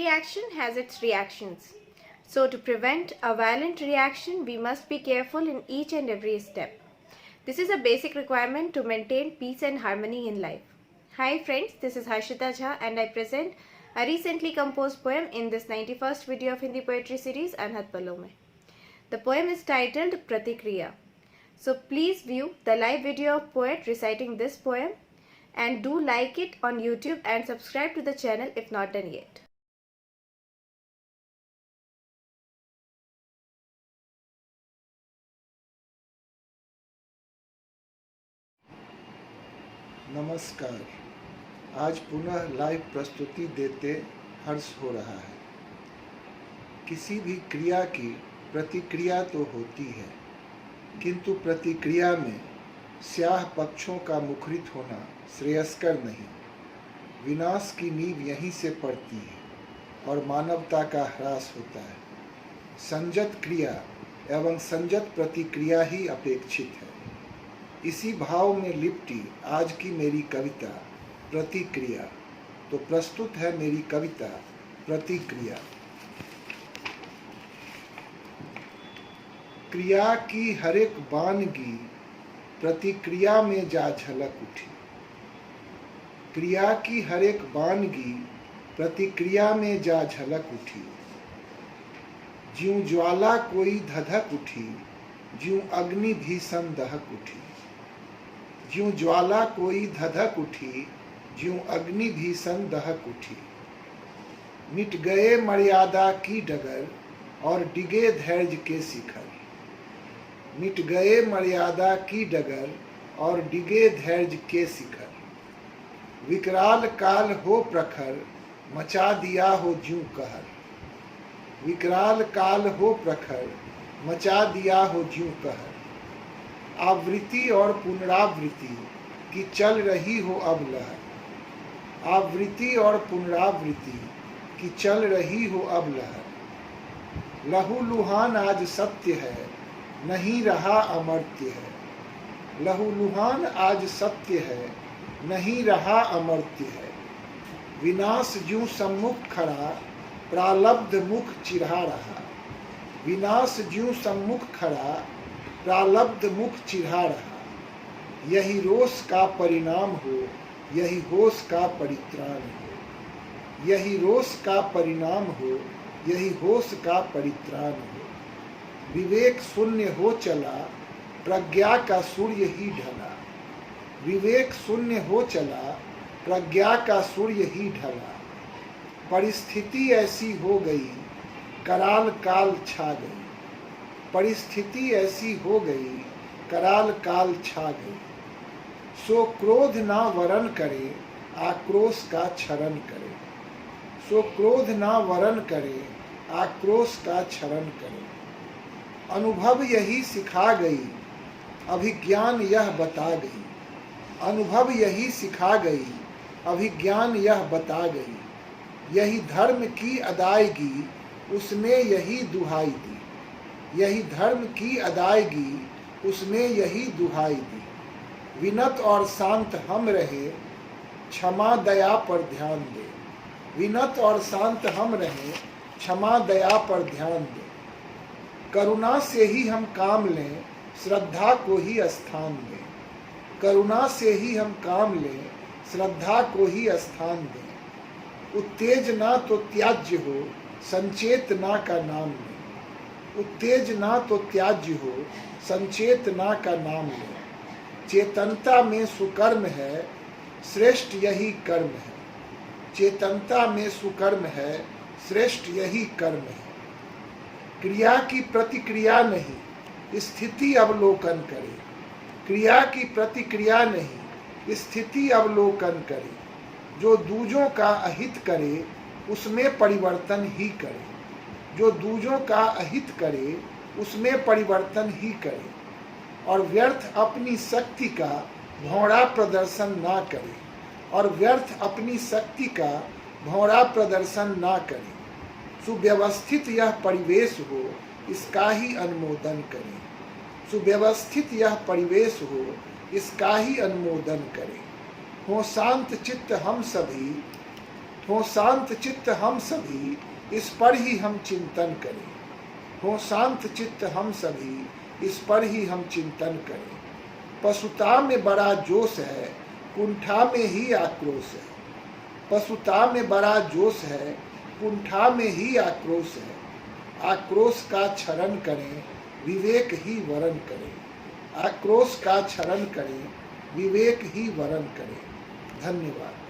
reaction has its reactions. So to prevent a violent reaction, we must be careful in each and every step. This is a basic requirement to maintain peace and harmony in life. Hi friends, this is Harshita Jha and I present a recently composed poem in this 91st video of Hindi poetry series Anhat Palo Mein. The poem is titled Pratikriya. So please view the live video of poet reciting this poem and do like it on YouTube and subscribe to the channel if not done yet. नमस्कार। आज पुनः live प्रस्तुति देते हर्ष हो रहा है। किसी भी क्रिया की प्रतिक्रिया तो होती है, किंतु प्रतिक्रिया में स्याह पक्षों का मुखरित होना श्रेयस्कर नहीं। विनाश की नींव यहीं से पड़ती है और मानवता का ह्रास होता है। संयत क्रिया एवं संयत प्रतिक्रिया ही अपेक्षित है। इसी भाव में लिपटी आज की मेरी कविता प्रतिक्रिया। तो प्रस्तुत है मेरी कविता प्रतिक्रिया। क्रिया की हर एक बानगी प्रतिक्रिया में जा झलक उठी। क्रिया की हर एक बानगी प्रतिक्रिया में जा झलक उठी। ज्यों ज्वाला कोई धधक उठी, ज्यों अग्नि भीषण दहक उठी। ज्यों ज्वाला कोई धधक उठी, ज्यों अग्नि भीषण दहक उठी। मिट गए मर्यादा की डगर और डिगे धैर्य के शिखर। मिट गए मर्यादा की डगर और डिगे धैर्य के शिखर। विकराल काल हो प्रखर, मचा दिया हो ज्यों कहर। विकराल काल हो प्रखर, मचा दिया हो ज्यों कहर। आवृत्ति और पुनरावृत्ति की चल रही हो अब लहर। आवृत्ति और पुनरावृत्ति की चल रही हो अब लहर। लहू लुहान आज सत्य है, नहीं रहा अमर्त्य है। लहू लुहान आज सत्य है, नहीं रहा अमर्त्य है। विनाश ज्यों सम्मुख खड़ा, प्रालब्ध मुख चिढ़ा रहा। विनाश ज्यों सम्मुख खड़ा, प्रालब्ध मुख चिढ़ा रहा। यही रोष का परिणाम हो, यही होश का परित्राण हो। यही रोष का परिणाम हो, यही होश का परित्राण हो। विवेक शून्य हो चला, प्रज्ञा का सूर्य ही ढला। विवेक शून्य हो चला, प्रज्ञा का सूर्य ही ढला। परिस्थिति ऐसी हो गई, कराल काल छा गई। परिस्थिति ऐसी हो गई, कराल काल छा गई। सो क्रोध ना वरण करे, आक्रोश का क्षरण करे। सो क्रोध ना वरण करे, आक्रोश का क्षरण करे। अनुभव यही सिखा गई, अभिज्ञान यह बता गई। अनुभव यही सिखा गई, अभिज्ञान यह बता गई। यही धर्म की अदायगी, उसने यही दुहाई दी। यही धर्म की अदायगी, उसने यही दुहाई दी। विनत और शांत हम रहे, क्षमा दया पर ध्यान दे। विनत और शांत हम रहे, क्षमा दया पर ध्यान दे। करुणा से ही हम काम लें, श्रद्धा को ही स्थान दें। करुणा से ही हम काम लें, श्रद्धा को ही स्थान दें। उत्तेजना तो त्याज्य हो, संचेतना का नाम लें। उत्तेजना तो त्याज्य हो, संचेतना का नाम लें। चेतनता में सुकर्म है, श्रेष्ठ यही कर्म है। चेतनता में सुकर्म है, श्रेष्ठ यही कर्म है। क्रिया की प्रतिक्रिया नहीं, स्थिति अवलोकन करे। क्रिया की प्रतिक्रिया नहीं, स्थिति अवलोकन करे। जो दूजों का अहित करे, उसमें परिवर्तन ही करे। जो दूजों का अहित करे, उसमें परिवर्तन ही करे। और व्यर्थ अपनी शक्ति का भौंरा प्रदर्शन ना करे। और व्यर्थ अपनी शक्ति का भौंरा प्रदर्शन ना करे। सुव्यवस्थित यह परिवेश हो, इसका ही अनुमोदन करे। सुव्यवस्थित यह परिवेश हो, इसका ही अनुमोदन करे। हो शांत चित्त हम सभी, हो शांत चित्त हम सभी, इस पर ही हम चिंतन करें। हो शांत चित्त हम सभी, इस पर ही हम चिंतन करें। पशुता में बड़ा जोश है, कुंठा में ही आक्रोश है। पशुता में बड़ा जोश है, कुंठा में ही आक्रोश है। आक्रोश का क्षरण करें, विवेक ही वरण करें। आक्रोश का क्षरण करें, विवेक ही वरण करें। धन्यवाद।